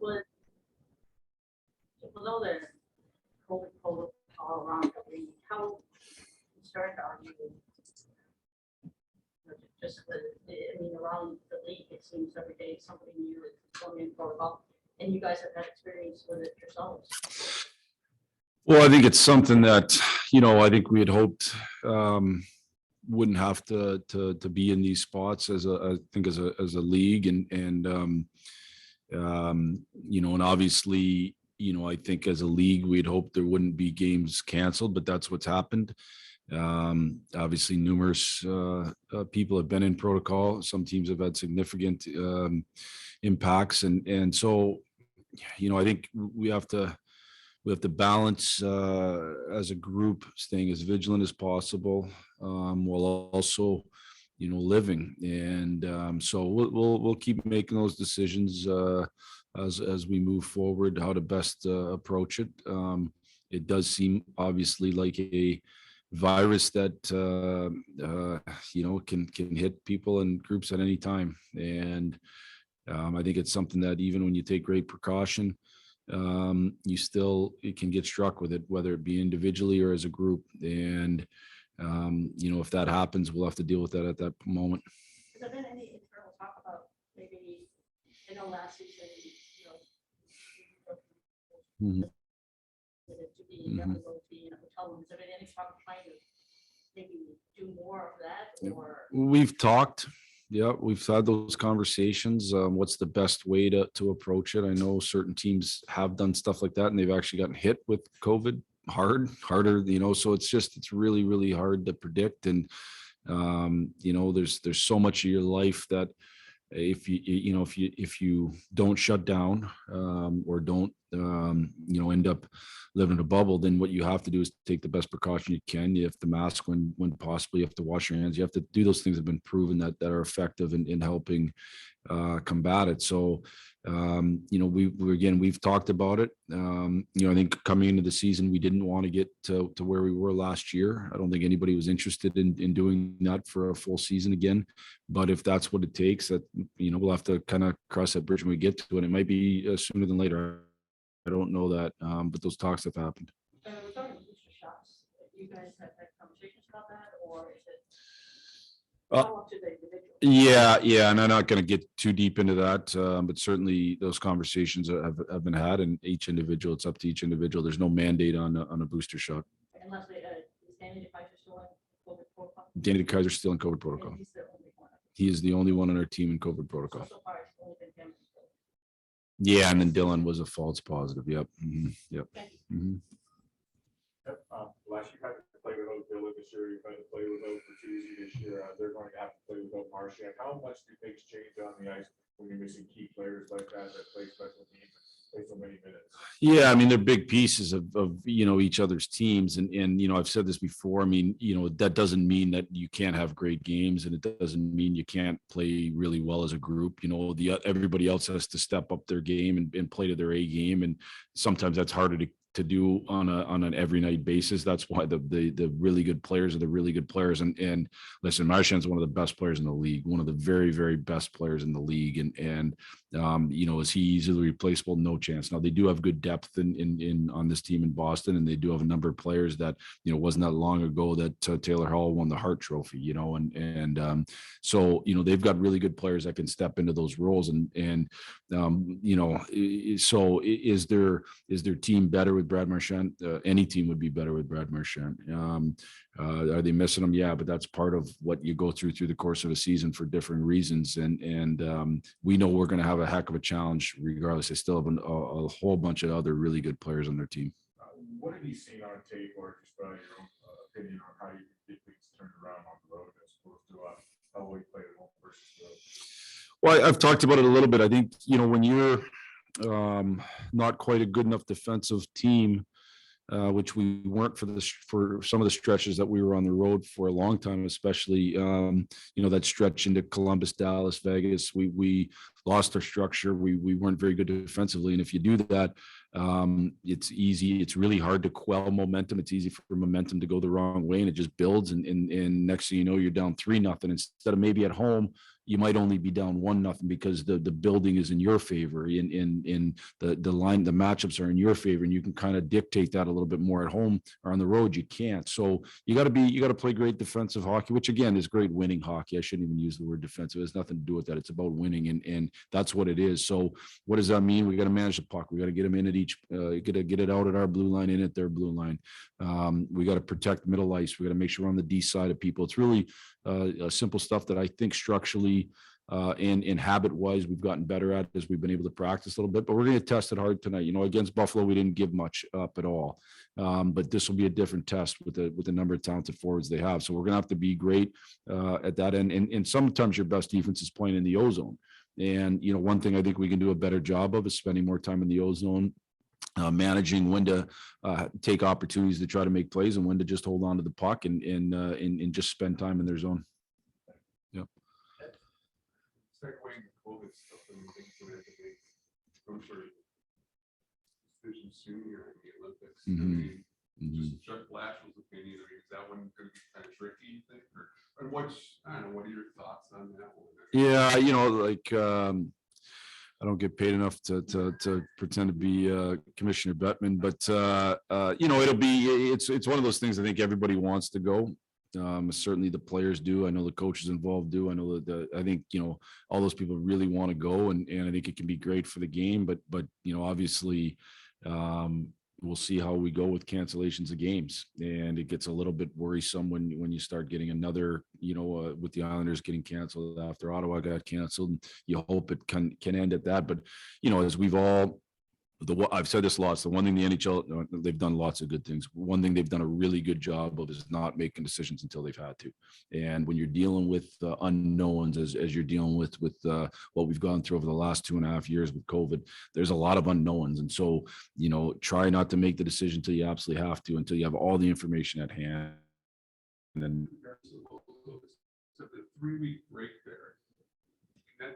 with all the COVID all around the league, how concerned are you? Just around the league, it seems every day somebody new is coming in protocol, and you guys have had experience with it yourselves. Well, I think it's something that, I think we had hoped wouldn't have to be in these spots as a league, and obviously, I think as a league, we'd hoped there wouldn't be games canceled, but that's what's happened. Obviously, numerous people have been in protocol. Some teams have had significant impacts, and so, I think we have to balance as a group, staying as vigilant as possible, while also, living. And so we'll keep making those decisions as we move forward, how to best approach it. It does seem obviously like a virus that can hit people and groups at any time, and I think it's something that even when you take great precaution, it can get struck with it, whether it be individually or as a group. And if that happens, we'll have to deal with that at that moment. Has there been any internal talk about maybe, last season, to be in a hotel room? Has there been any talk of trying to maybe do more of that? Or we've talked. Yeah, we've had those conversations. What's the best way to approach it? I know certain teams have done stuff like that, and they've actually gotten hit with COVID harder. So it's really, really hard to predict. And there's so much of your life that if you don't shut down, or don't end up living in a bubble, then what you have to do is take the best precaution you can. You have to mask when possible. You have to wash your hands. You have to do those things that have been proven that are effective in helping combat it. So we've talked about it. I think coming into the season, we didn't want to get to where we were last year. I don't think anybody was interested in doing that for a full season again. But if that's what it takes, that we'll have to kind of cross that bridge when we get to it. It might be sooner than later. I don't know that, but those talks have happened. Regarding booster shots, you guys have had conversations about that, or is it up to the individual? Yeah, and I'm not going to get too deep into that, but certainly those conversations have been had, and it's up to each individual. There's no mandate on a booster shot. Unless is Danny DeKaiser still in COVID protocol? Danny DeKaiser still in COVID protocol. He's the only one. He is the only one on our team in COVID protocol. So far, it's only been him. Yeah, and then Dylan was a false positive. Yep. Mm-hmm. Yep. Mm-hmm. Last year, you had to play without Dylan this year. You've had to play without Bertuzzi this year. They're going to have to play without Marchand. How much do things change on the ice when you're missing key players like that play special teams and play so many minutes? Yeah, I mean, they're big pieces of each other's teams, and I've said this before. I mean, that doesn't mean that you can't have great games, and it doesn't mean you can't play really well as a group. Everybody else has to step up their game and play to their A game, and sometimes that's harder to do on an every night basis. That's why the really good players are the really good players. And listen, Marchand's one of the best players in the league, one of the very, very best players in the league. And is he easily replaceable? No chance. Now they do have good depth in on this team in Boston, and they do have a number of players that, wasn't that long ago that Taylor Hall won the Hart Trophy, so, they've got really good players that can step into those roles. So is their team better with Brad Marchand? Any team would be better with Brad Marchand. Are they missing him? Yeah, but that's part of what you go through the course of a season for different reasons. And we know we're going to have a heck of a challenge regardless. They still have a whole bunch of other really good players on their team. What have you seen on tape, or just your own opinion on how you get things turned around on the road as opposed to how we play at home versus the road? Well, I've talked about it a little bit. I think, when you're not quite a good enough defensive team, which we weren't for some of the stretches that we were on the road for a long time, especially, that stretch into Columbus, Dallas, Vegas, we lost our structure. We weren't very good defensively. And if you do that, it's easy. It's really hard to quell momentum. It's easy for momentum to go the wrong way, and it just builds. And next thing you know, you're down 3-0 instead of maybe at home. You might only be down 1-0 because the building is in your favor, in the line, the matchups are in your favor, and you can kind of dictate that a little bit more at home. Or on the road, you can't. So you got to play great defensive hockey, which again is great winning hockey. I shouldn't even use the word defensive. It has nothing to do with that. It's about winning, and that's what it is. So what does that mean? We got to manage the puck. We got to get them in at each. Got to get it out at our blue line, in at their blue line. We got to protect middle ice. We got to make sure we're on the D side of people. It's really simple stuff that I think structurally and habit-wise we've gotten better at as we've been able to practice a little bit. But we're going to test it hard tonight. You know, against Buffalo, we didn't give much up at all. But this will be a different test with the number of talented forwards they have. So we're going to have to be great at that end. And sometimes your best defense is playing in the O-zone. And, you know, one thing I think we can do a better job of is spending more time in the O-zone, managing when to take opportunities to try to make plays and when to just hold on to the puck and just spend time in their zone. Yep. Segueing the COVID stuff and things that have to make crucial decisions soon here in the Olympics. I mean, just Chuck Blashill's opinion. I mean, is that one going to be kind of tricky, you think? Or I don't know, what are your thoughts on that one? Yeah, you know, like I don't get paid enough to pretend to be Commissioner Bettman, but you know, it's one of those things I think everybody wants to go. Certainly the players do. I know the coaches involved do. I know that I think, you know, all those people really want to go, and I think it can be great for the game. But you know, obviously, we'll see how we go with cancellations of games, and it gets a little bit worrisome when you start getting another, you know, with the Islanders getting canceled after Ottawa got canceled. And you hope it can end at that. But you know, as we've all. I've said this lots. The one thing the NHL, they've done lots of good things. One thing they've done a really good job of is not making decisions until they've had to. And when you're dealing with unknowns, as you're dealing with what we've gone through over the last 2.5 years with COVID, there's a lot of unknowns. And so, you know, try not to make the decision until you absolutely have to, until you have all the information at hand. And then so the 3-week break there, can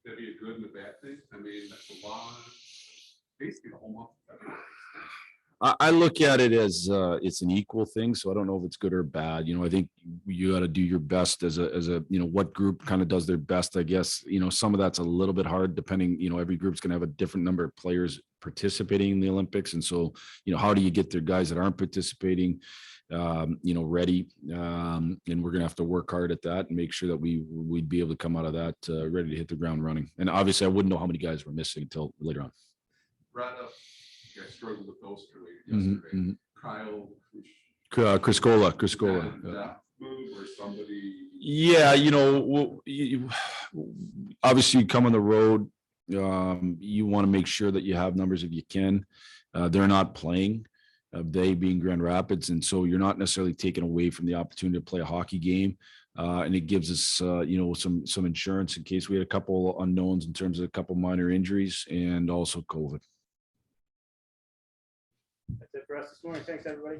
that be a good and a bad thing? I mean, that's a lot. Basically the whole month. I look at it as it's an equal thing, so I don't know if it's good or bad. You know, I think you got to do your best as a you know, what group kind of does their best. I guess, you know, some of that's a little bit hard depending. You know, every group's going to have a different number of players participating in the Olympics, and so, you know, how do you get their guys that aren't participating, you know, ready? And we're going to have to work hard at that and make sure that we'd be able to come out of that ready to hit the ground running. And obviously, I wouldn't know how many guys were missing until later on. Brought up, you guys struggled with those yesterday. Kyle, Criscola. Move or somebody. Yeah, you know, obviously you come on the road. You want to make sure that you have numbers if you can. They're not playing, they being Grand Rapids, and so you're not necessarily taken away from the opportunity to play a hockey game. And it gives us, you know, some insurance in case we had a couple unknowns in terms of a couple minor injuries and also COVID. That's it for us this morning. Thanks, everybody.